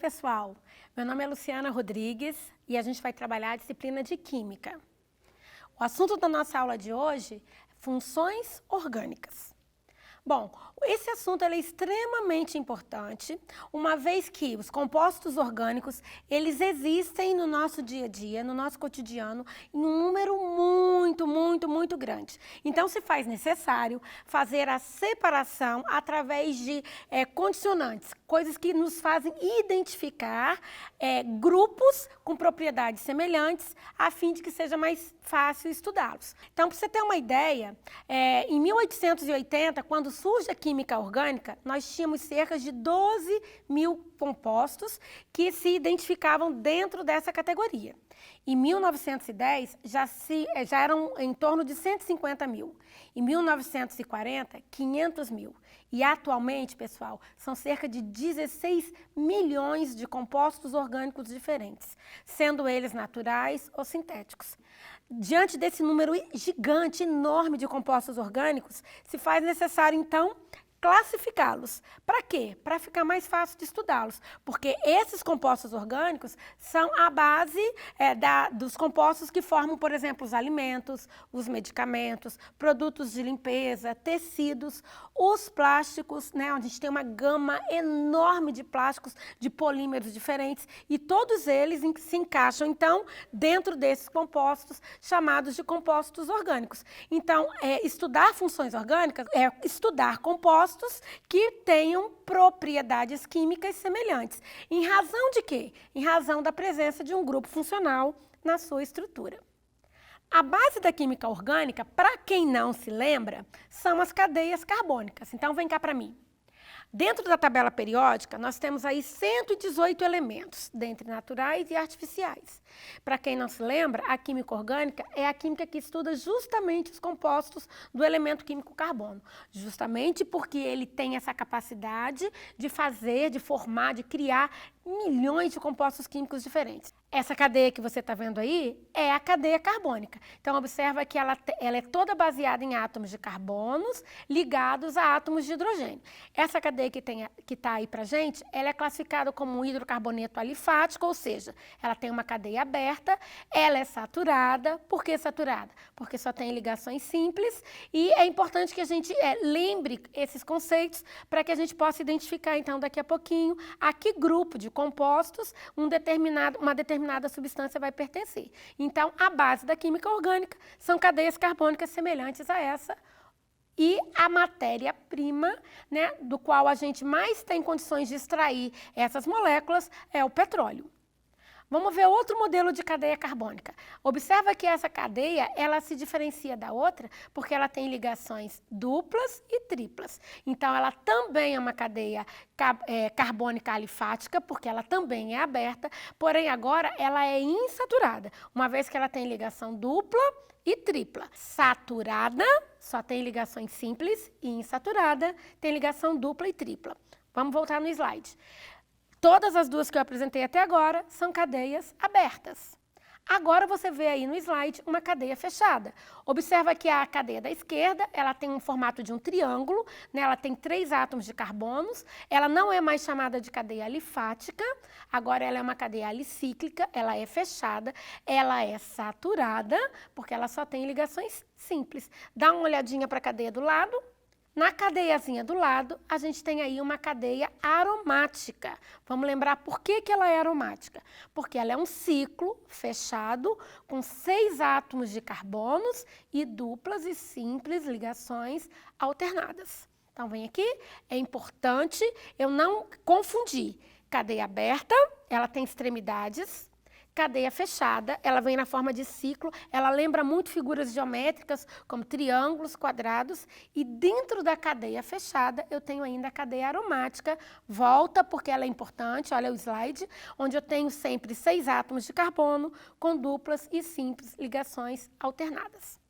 pessoal, meu nome é Luciana Rodrigues e a gente vai trabalhar a disciplina de Química. O assunto da nossa aula de hoje é funções orgânicas. Bom, esse assunto é extremamente importante, uma vez que os compostos orgânicos, eles existem no nosso dia a dia, no nosso cotidiano, em um número muito grande. Então, se faz necessário fazer a separação através de condicionantes, coisas que nos fazem identificar grupos com propriedades semelhantes, a fim de que seja mais fácil estudá-los. Então, para você ter uma ideia, em 1880, quando surge a química orgânica, nós tínhamos cerca de 12.000 compostos que se identificavam dentro dessa categoria. Em 1910, já eram em torno de 150.000. Em 1940, 500.000. E atualmente, pessoal, são cerca de 16 milhões de compostos orgânicos diferentes, sendo eles naturais ou sintéticos. Diante desse número gigante, enorme de compostos orgânicos, se faz necessário, então, classificá-los. Para quê? Para ficar mais fácil de estudá-los, porque esses compostos orgânicos são a base dos compostos que formam, por exemplo, os alimentos, os medicamentos, produtos de limpeza, tecidos, os plásticos, né, onde a gente tem uma gama enorme de plásticos, de polímeros diferentes, e todos eles se encaixam, então, dentro desses compostos chamados de compostos orgânicos. Então, estudar funções orgânicas é estudar compostos que tenham propriedades químicas semelhantes. Em razão de quê? Em razão da presença de um grupo funcional na sua estrutura. A base da química orgânica, para quem não se lembra, são as cadeias carbônicas. Então, vem cá para mim. Dentro da tabela periódica, nós temos aí 118 elementos, dentre naturais e artificiais. Para quem não se lembra, a química orgânica é a química que estuda justamente os compostos do elemento químico carbono. Justamente porque ele tem essa capacidade de fazer, de formar, de criar milhões de compostos químicos diferentes. Essa cadeia que você está vendo aí é a cadeia carbônica. Então, observa que ela é toda baseada em átomos de carbonos ligados a átomos de hidrogênio. Essa cadeia que está aí para a gente, ela é classificada como um hidrocarboneto alifático, ou seja, ela tem uma cadeia aberta, ela é saturada. Por que saturada? Porque só tem ligações simples e é importante que a gente lembre esses conceitos para que a gente possa identificar, então, daqui a pouquinho, a que grupo de compostos uma determinada substância vai pertencer. Então, a base da química orgânica são cadeias carbônicas semelhantes a essa. E a matéria-prima, né, do qual a gente mais tem condições de extrair essas moléculas é o petróleo. Vamos ver outro modelo de cadeia carbônica. Observa que essa cadeia, ela se diferencia da outra porque ela tem ligações duplas e triplas. Então, ela também é uma cadeia carbônica alifática, porque ela também é aberta, porém agora ela é insaturada, uma vez que ela tem ligação dupla e tripla. Saturada só tem ligações simples e insaturada tem ligação dupla e tripla. Vamos voltar no slide. Todas as duas que eu apresentei até agora são cadeias abertas. Agora você vê aí no slide uma cadeia fechada. Observa que a cadeia da esquerda, ela tem um formato de um triângulo, né? Ela tem 3 átomos de carbonos, ela não é mais chamada de cadeia alifática, agora ela é uma cadeia alicíclica, ela é fechada, ela é saturada, porque ela só tem ligações simples. Dá uma olhadinha para a cadeia do lado. Na cadeiazinha do lado, a gente tem aí uma cadeia aromática. Vamos lembrar por que ela é aromática? Porque ela é um ciclo fechado com 6 átomos de carbonos e duplas e simples ligações alternadas. Então, vem aqui, é importante eu não confundir. Cadeia aberta, ela tem extremidades. Cadeia fechada, ela vem na forma de ciclo, ela lembra muito figuras geométricas, como triângulos, quadrados, e dentro da cadeia fechada eu tenho ainda a cadeia aromática, volta porque ela é importante, olha o slide, onde eu tenho sempre 6 átomos de carbono com duplas e simples ligações alternadas.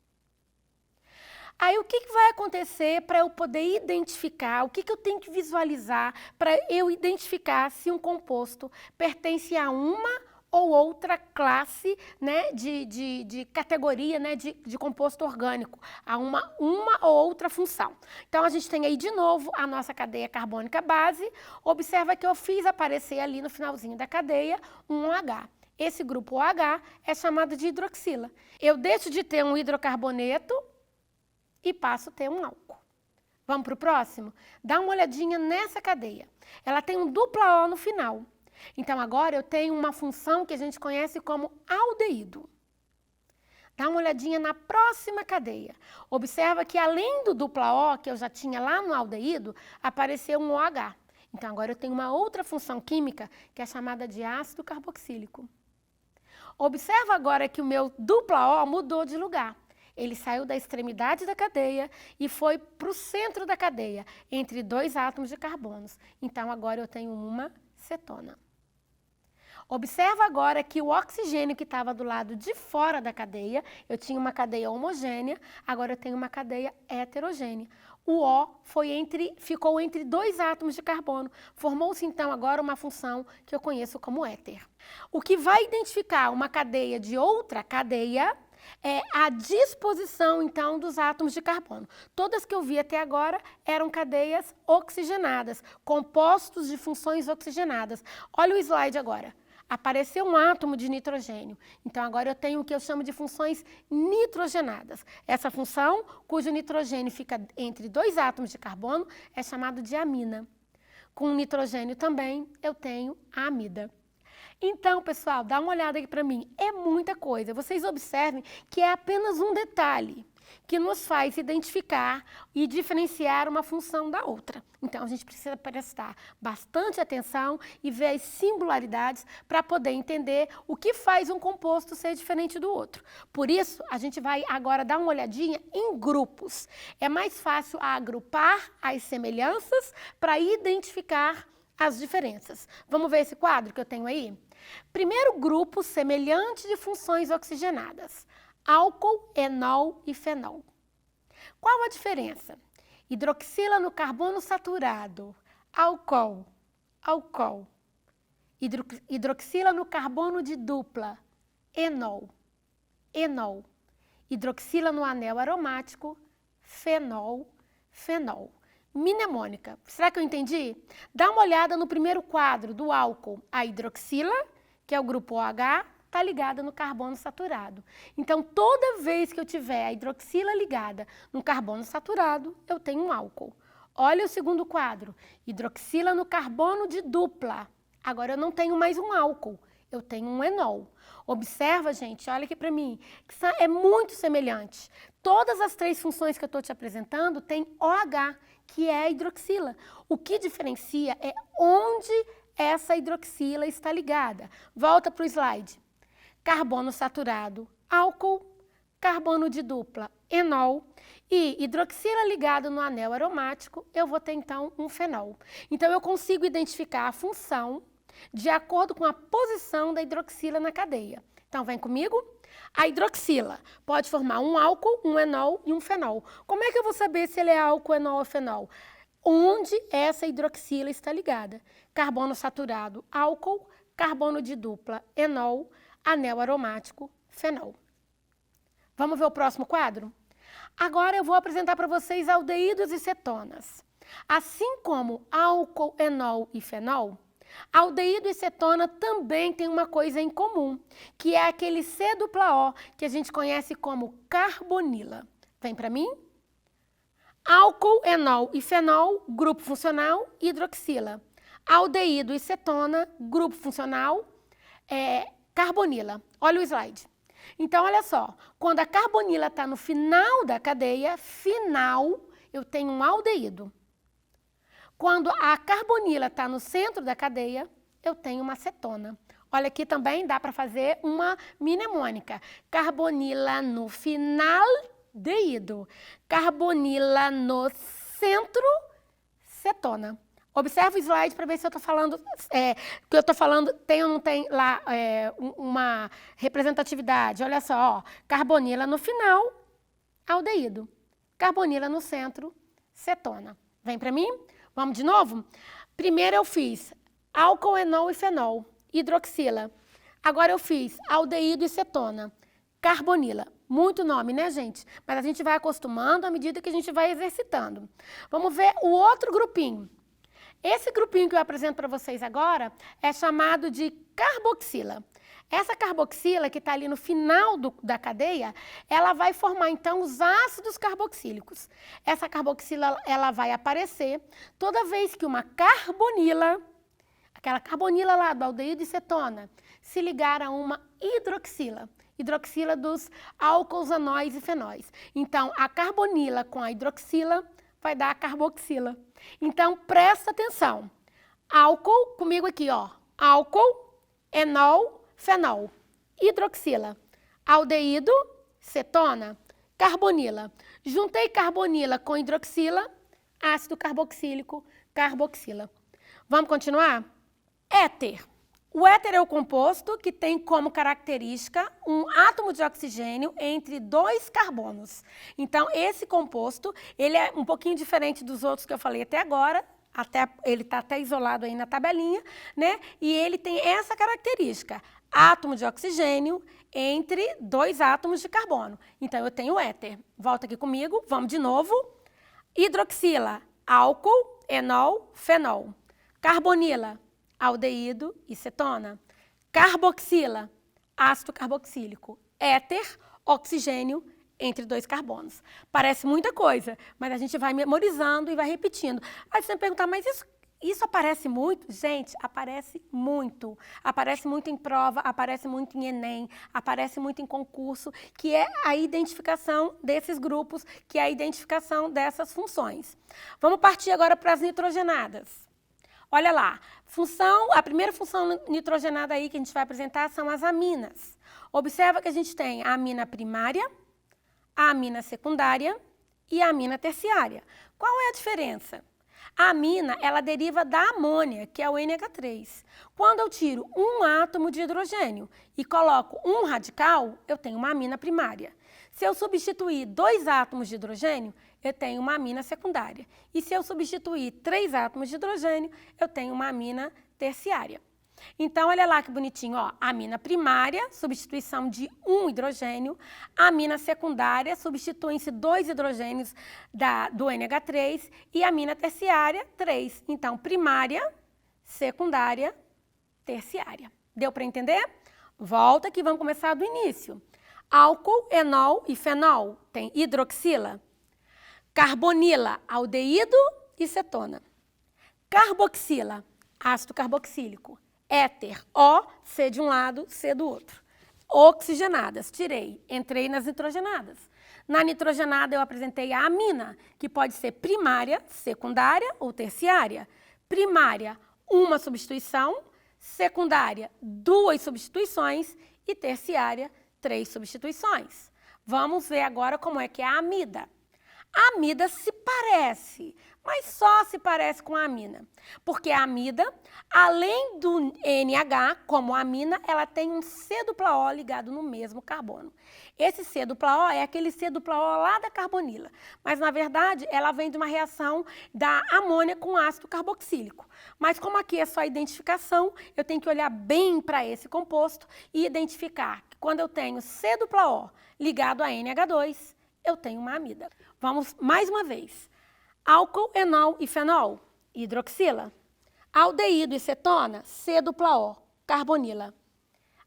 Aí, o que vai acontecer para eu poder identificar, o que eu tenho que visualizar para eu identificar se um composto pertence a uma ou outra classe, né, de categoria, né, de composto orgânico, a uma ou outra função. Então, a gente tem aí de novo a nossa cadeia carbônica base. Observa que eu fiz aparecer ali no finalzinho da cadeia um OH. Esse grupo OH é chamado de hidroxila. Eu deixo de ter um hidrocarboneto e passo a ter um álcool. Vamos para o próximo? Dá uma olhadinha nessa cadeia. Ela tem um dupla O no final. Então, agora eu tenho uma função que a gente conhece como aldeído. Dá uma olhadinha na próxima cadeia. Observa que além do dupla O, que eu já tinha lá no aldeído, apareceu um OH. Então, agora eu tenho uma outra função química que é chamada de ácido carboxílico. Observa agora que o meu dupla O mudou de lugar. Ele saiu da extremidade da cadeia e foi para o centro da cadeia, entre dois átomos de carbonos. Então, agora eu tenho uma cetona. Observa agora que o oxigênio que estava do lado de fora da cadeia, eu tinha uma cadeia homogênea, agora eu tenho uma cadeia heterogênea. O O ficou entre dois átomos de carbono. Formou-se, então, agora uma função que eu conheço como éter. O que vai identificar uma cadeia de outra cadeia é a disposição, então, dos átomos de carbono. Todas que eu vi até agora eram cadeias oxigenadas, compostos de funções oxigenadas. Olha o slide agora. Apareceu um átomo de nitrogênio. Então, agora eu tenho o que eu chamo de funções nitrogenadas. Essa função, cujo nitrogênio fica entre dois átomos de carbono, é chamado de amina. Com nitrogênio também, eu tenho a amida. Então, pessoal, dá uma olhada aqui para mim. É muita coisa. Vocês observem que é apenas um detalhe que nos faz identificar e diferenciar uma função da outra. Então, a gente precisa prestar bastante atenção e ver as singularidades para poder entender o que faz um composto ser diferente do outro. Por isso, a gente vai agora dar uma olhadinha em grupos. É mais fácil agrupar as semelhanças para identificar as diferenças. Vamos ver esse quadro que eu tenho aí? Primeiro grupo semelhante de funções oxigenadas: álcool, enol e fenol. Qual a diferença? Hidroxila no carbono saturado, álcool, álcool. Hidroxila no carbono de dupla, enol, enol. Hidroxila no anel aromático, fenol, fenol. Mnemônica. Será que eu entendi? Dá uma olhada no primeiro quadro do álcool. A hidroxila, que é o grupo OH, está ligada no carbono saturado. Então, toda vez que eu tiver a hidroxila ligada no carbono saturado, eu tenho um álcool. Olha o segundo quadro. Hidroxila no carbono de dupla. Agora, eu não tenho mais um álcool. Eu tenho um enol. Observa, gente, olha aqui para mim, que é muito semelhante. Todas as três funções que eu estou te apresentando têm OH, que é a hidroxila. O que diferencia é onde essa hidroxila está ligada. Volta para o slide. Carbono saturado, álcool, carbono de dupla, enol, e hidroxila ligado no anel aromático, eu vou ter, então, um fenol. Então, eu consigo identificar a função de acordo com a posição da hidroxila na cadeia. Então, vem comigo? A hidroxila pode formar um álcool, um enol e um fenol. Como é que eu vou saber se ele é álcool, enol ou fenol? Onde essa hidroxila está ligada. Carbono saturado, álcool, carbono de dupla, enol, anel aromático, fenol. Vamos ver o próximo quadro? Agora eu vou apresentar para vocês aldeídos e cetonas. Assim como álcool, enol e fenol, aldeído e cetona também tem uma coisa em comum, que é aquele C-O, que a gente conhece como carbonila. Vem para mim? Álcool, enol e fenol, grupo funcional, hidroxila. Aldeído e cetona, grupo funcional, carbonila. Olha o slide. Então, olha só, quando a carbonila está no final da cadeia, final, eu tenho um aldeído. Quando a carbonila está no centro da cadeia, eu tenho uma cetona. Olha, aqui também dá para fazer uma mnemônica. Carbonila no final, deído. Carbonila no centro, cetona. Observa o slide para ver se eu estou falando, que eu estou falando tem ou não tem lá uma representatividade. Olha só, ó, carbonila no final, aldeído. Carbonila no centro, cetona. Vem para mim? Vamos de novo? Primeiro eu fiz álcool, enol e fenol, hidroxila. Agora eu fiz aldeído e cetona, carbonila. Muito nome, né, gente? Mas a gente vai acostumando à medida que a gente vai exercitando. Vamos ver o outro grupinho. Esse grupinho que eu apresento para vocês agora é chamado de carboxila. Essa carboxila, que está ali no final da cadeia, ela vai formar, então, os ácidos carboxílicos. Essa carboxila, ela vai aparecer toda vez que uma carbonila, aquela carbonila lá do aldeído e cetona, se ligar a uma hidroxila. Hidroxila dos álcools, anóis e fenóis. Então, a carbonila com a hidroxila vai dar a carboxila. Então, presta atenção. Álcool, comigo aqui, ó. Álcool, enol, fenol. Hidroxila. Aldeído, cetona, carbonila. Juntei carbonila com hidroxila, ácido carboxílico, carboxila. Vamos continuar? Éter. O éter é o composto que tem como característica um átomo de oxigênio entre 2 carbonos. Então, esse composto, ele é um pouquinho diferente dos outros que eu falei até agora, ele está até isolado aí na tabelinha, né? E ele tem essa característica, átomo de oxigênio entre 2 átomos de carbono. Então, eu tenho o éter. Volta aqui comigo, vamos de novo. Hidroxila, álcool, enol, fenol. Carbonila, aldeído e cetona. Carboxila, ácido carboxílico. Éter, oxigênio entre 2 carbonos. Parece muita coisa, mas a gente vai memorizando e vai repetindo. Aí você vai perguntar, mas isso aparece muito? Gente, aparece muito. Aparece muito em prova, aparece muito em Enem, aparece muito em concurso, que é a identificação desses grupos, que é a identificação dessas funções. Vamos partir agora para as nitrogenadas. Olha lá, a primeira função nitrogenada aí que a gente vai apresentar são as aminas. Observa que a gente tem a amina primária, a amina secundária e a amina terciária. Qual é a diferença? A amina, ela deriva da amônia, que é o NH3. Quando eu tiro um átomo de hidrogênio e coloco um radical, eu tenho uma amina primária. Se eu substituir 2 átomos de hidrogênio, eu tenho uma amina secundária. E se eu substituir 3 átomos de hidrogênio, eu tenho uma amina terciária. Então, olha lá que bonitinho, ó. Amina primária, substituição de um hidrogênio. Amina secundária, substituem-se 2 hidrogênios do NH3. E amina terciária, 3. Então, primária, secundária, terciária. Deu para entender? Volta que vamos começar do início. Álcool, enol e fenol tem hidroxila. Carbonila, aldeído e cetona. Carboxila, ácido carboxílico. Éter, O, C de um lado, C do outro. Oxigenadas, tirei, entrei nas nitrogenadas. Na nitrogenada eu apresentei a amina, que pode ser primária, secundária ou terciária. Primária, uma substituição. Secundária, 2 substituições. E terciária, 3 substituições. Vamos ver agora como é que é a amida. A amida se parece, mas só se parece com a amina. Porque a amida, além do NH, como a amina, ela tem um C dupla O ligado no mesmo carbono. Esse C dupla O é aquele C dupla O lá da carbonila. Mas, na verdade, ela vem de uma reação da amônia com ácido carboxílico. Mas, como aqui é só identificação, eu tenho que olhar bem para esse composto e identificar que quando eu tenho C dupla O ligado a NH2, eu tenho uma amida. Vamos mais uma vez. Álcool, enol e fenol, hidroxila. Aldeído e cetona, C dupla O, carbonila.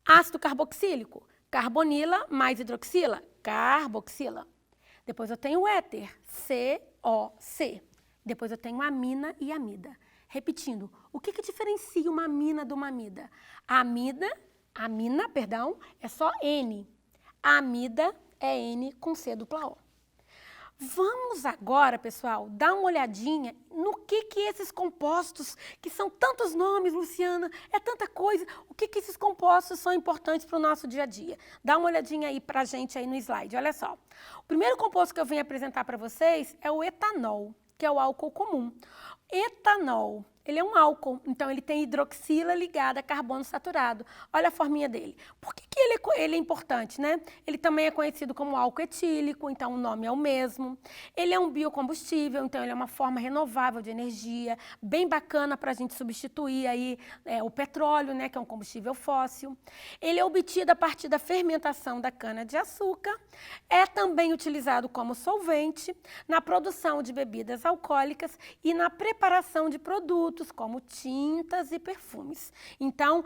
Ácido carboxílico, carbonila mais hidroxila, carboxila. Depois eu tenho o éter, COC. Depois eu tenho amina e amida. Repetindo, o que diferencia uma amina de uma amida? A amina, é só N. A amida é N com C dupla O. Vamos agora, pessoal, dar uma olhadinha no que esses compostos, que são tantos nomes, Luciana, é tanta coisa, o que esses compostos são importantes para o nosso dia a dia. Dá uma olhadinha aí para a gente aí no slide, olha só. O primeiro composto que eu venho apresentar para vocês é o etanol, que é o álcool comum. Etanol, Ele é um álcool, então ele tem hidroxila ligada a carbono saturado. Olha a forminha dele. Por que ele é importante, né? Ele também é conhecido como álcool etílico, então o nome é o mesmo. Ele é um biocombustível, então ele é uma forma renovável de energia, bem bacana para a gente substituir aí, o petróleo, né, que é um combustível fóssil. Ele é obtido a partir da fermentação da cana-de-açúcar. É também utilizado como solvente na produção de bebidas alcoólicas e na preparação de produtos como tintas e perfumes. Então,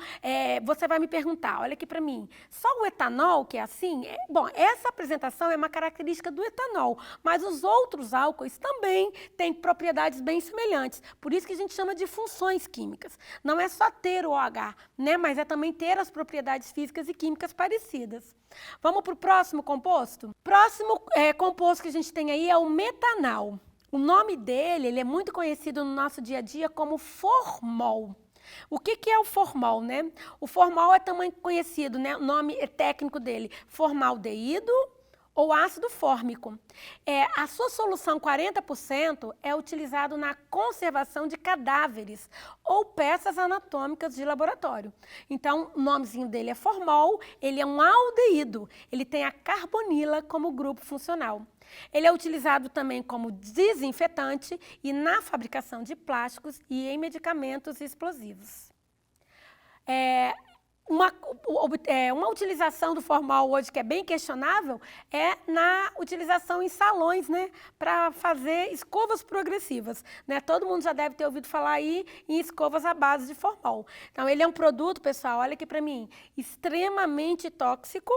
você vai me perguntar, olha aqui para mim, só o etanol que é assim? Bom, essa apresentação é uma característica do etanol, mas os outros álcoois também têm propriedades bem semelhantes. Por isso que a gente chama de funções químicas. Não é só ter o OH, né, mas é também ter as propriedades físicas e químicas parecidas. Vamos para o próximo composto? Próximo composto que a gente tem aí é o metanol. O nome dele, ele é muito conhecido no nosso dia a dia como formol. O que é o formol, né? O formol é também conhecido, né? O nome técnico dele, formaldeído ou ácido fórmico. A sua solução 40% é utilizado na conservação de cadáveres ou peças anatômicas de laboratório. Então, o nomezinho dele é formol, ele é um aldeído, ele tem a carbonila como grupo funcional. Ele é utilizado também como desinfetante e na fabricação de plásticos e em medicamentos explosivos. Uma utilização do formol hoje que é bem questionável é na utilização em salões, né, para fazer escovas progressivas, né? Todo mundo já deve ter ouvido falar aí em escovas à base de formol. Então, ele é um produto, pessoal, olha aqui para mim, extremamente tóxico.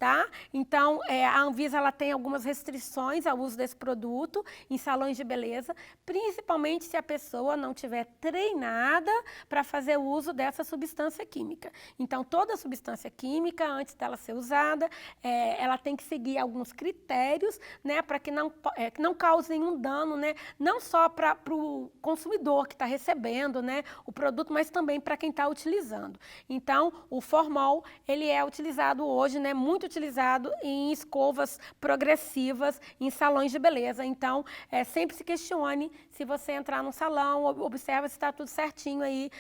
Tá? Então, a Anvisa ela tem algumas restrições ao uso desse produto em salões de beleza, principalmente se a pessoa não tiver treinada para fazer o uso dessa substância química. Então, toda substância química, antes dela ser usada, ela tem que seguir alguns critérios, né, para que não cause nenhum dano, né, não só para o consumidor que está recebendo, né, o produto, mas também para quem está utilizando. Então, o formol ele é utilizado hoje, né, muito utilizado em escovas progressivas, em salões de beleza. Então, sempre se questione se você entrar num salão, observa se está tudo certinho aí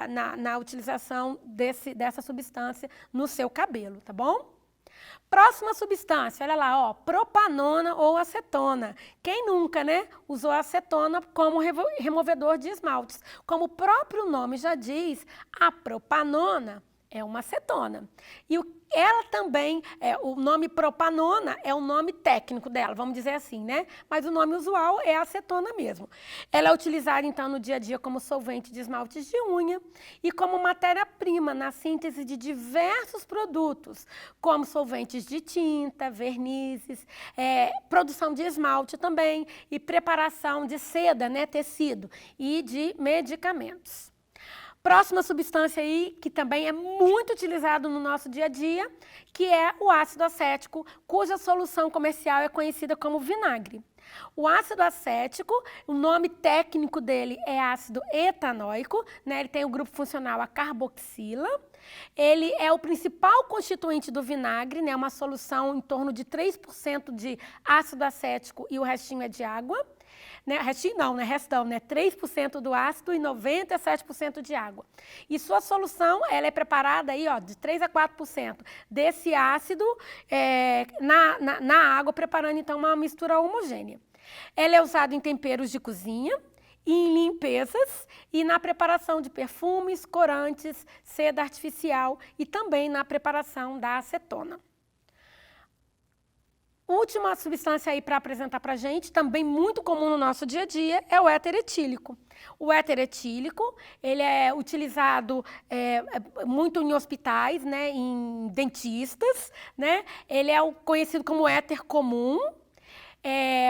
na utilização dessa substância no seu cabelo, tá bom? Próxima substância, olha lá, ó, propanona ou acetona. Quem nunca, né, usou a acetona como removedor de esmaltes? Como o próprio nome já diz, a propanona é uma acetona. E ela também, o nome propanona é o nome técnico dela, vamos dizer assim, né? Mas o nome usual é acetona mesmo. Ela é utilizada, então, no dia a dia como solvente de esmaltes de unha e como matéria-prima na síntese de diversos produtos, como solventes de tinta, vernizes, produção de esmalte também e preparação de seda, né, tecido e de medicamentos. Próxima substância aí, que também é muito utilizado no nosso dia a dia, que é o ácido acético, cuja solução comercial é conhecida como vinagre. O ácido acético, o nome técnico dele é ácido etanóico, né? Ele tem o grupo funcional a carboxila. Ele é o principal constituinte do vinagre, né? Uma solução em torno de 3% de ácido acético e o restinho é de água. Né? Restinho não, né? Restão, né? 3% do ácido e 97% de água. E sua solução, ela é preparada aí, ó, de 3 a 4% desse ácido na água, preparando então uma mistura homogênea. Ela é usada em temperos de cozinha, em limpezas e na preparação de perfumes, corantes, seda artificial e também na preparação da acetona. Última substância aí para apresentar para a gente, também muito comum no nosso dia a dia, é o éter etílico. O éter etílico, ele é utilizado muito em hospitais, né, em dentistas, né? Ele é conhecido como éter comum.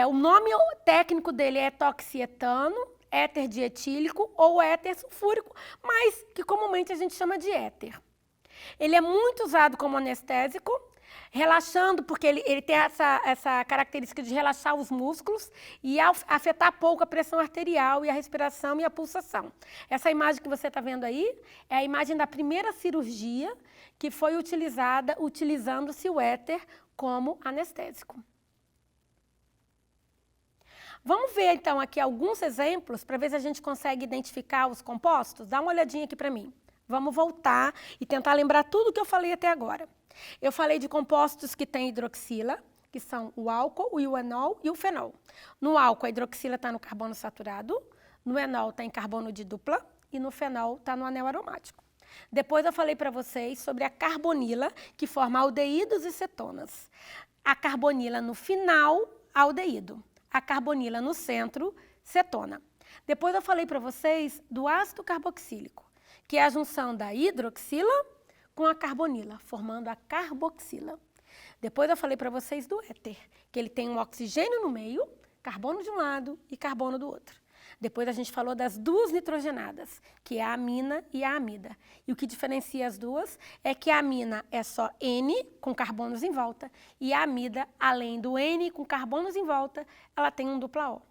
O nome técnico dele é etoxietano, éter dietílico ou éter sulfúrico, mas que comumente a gente chama de éter. Ele é muito usado como anestésico, relaxando, porque ele tem essa característica de relaxar os músculos e afetar pouco a pressão arterial e a respiração e a pulsação. Essa imagem que você está vendo aí é a imagem da primeira cirurgia que foi utilizada utilizando-se o éter como anestésico. Vamos ver então aqui alguns exemplos para ver se a gente consegue identificar os compostos? Dá uma olhadinha aqui para mim. Vamos voltar e tentar lembrar tudo que eu falei até agora. Eu falei de compostos que têm hidroxila, que são o álcool, o enol e o fenol. No álcool, a hidroxila está no carbono saturado, no enol está em carbono de dupla e no fenol está no anel aromático. Depois eu falei para vocês sobre a carbonila, que forma aldeídos e cetonas. A carbonila no final, aldeído. A carbonila no centro, cetona. Depois eu falei para vocês do ácido carboxílico, que é a junção da hidroxila com a carbonila, formando a carboxila. Depois eu falei para vocês do éter, que ele tem um oxigênio no meio, carbono de um lado e carbono do outro. Depois a gente falou das duas nitrogenadas, que é a amina e a amida. E o que diferencia as duas é que a amina é só N com carbonos em volta e a amida, além do N com carbonos em volta, ela tem um dupla O.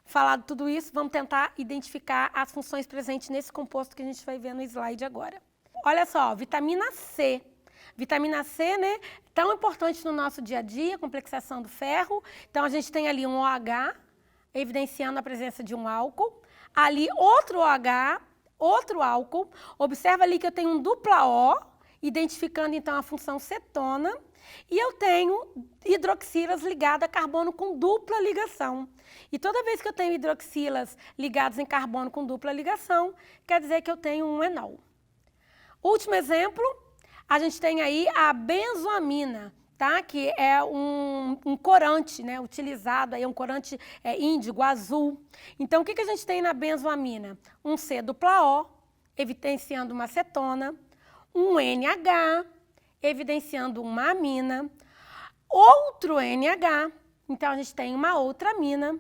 Falado tudo isso, vamos tentar identificar as funções presentes nesse composto que a gente vai ver no slide agora. Olha só, vitamina C. Vitamina C, né, tão importante no nosso dia a dia, complexação do ferro. Então, a gente tem ali um OH, evidenciando a presença de um álcool. Ali, outro OH, outro álcool. Observa ali que eu tenho um dupla O, identificando, então, a função cetona. E eu tenho hidroxilas ligadas a carbono com dupla ligação. E toda vez que eu tenho hidroxilas ligadas em carbono com dupla ligação, quer dizer que eu tenho um enol. Último exemplo, a gente tem aí a benzoamina, tá? Que é um corante, né? Utilizado, aí, um corante índigo, azul. Então, o que a gente tem na benzoamina? Um C dupla O, evidenciando uma cetona, um NH, evidenciando uma amina, outro NH, então a gente tem uma outra amina,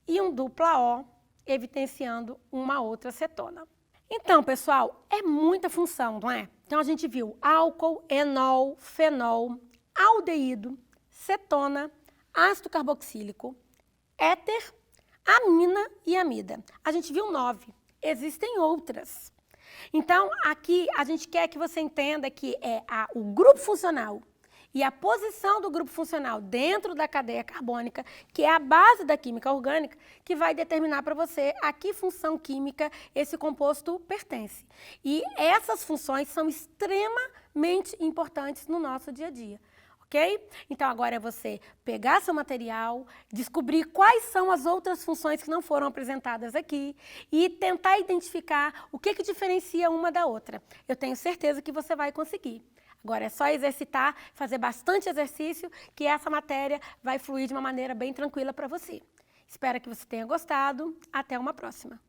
e um dupla O, evidenciando uma outra cetona. Então, pessoal, é muita função, não é? Então, a gente viu álcool, enol, fenol, aldeído, cetona, ácido carboxílico, éter, amina e amida. A gente viu 9. Existem outras. Então, aqui a gente quer que você entenda que é o grupo funcional e a posição do grupo funcional dentro da cadeia carbônica, que é a base da química orgânica, que vai determinar para você a que função química esse composto pertence. E essas funções são extremamente importantes no nosso dia a dia. Ok? Então, agora é você pegar seu material, descobrir quais são as outras funções que não foram apresentadas aqui e tentar identificar o que diferencia uma da outra. Eu tenho certeza que você vai conseguir. Agora é só exercitar, fazer bastante exercício, que essa matéria vai fluir de uma maneira bem tranquila para você. Espero que você tenha gostado. Até uma próxima.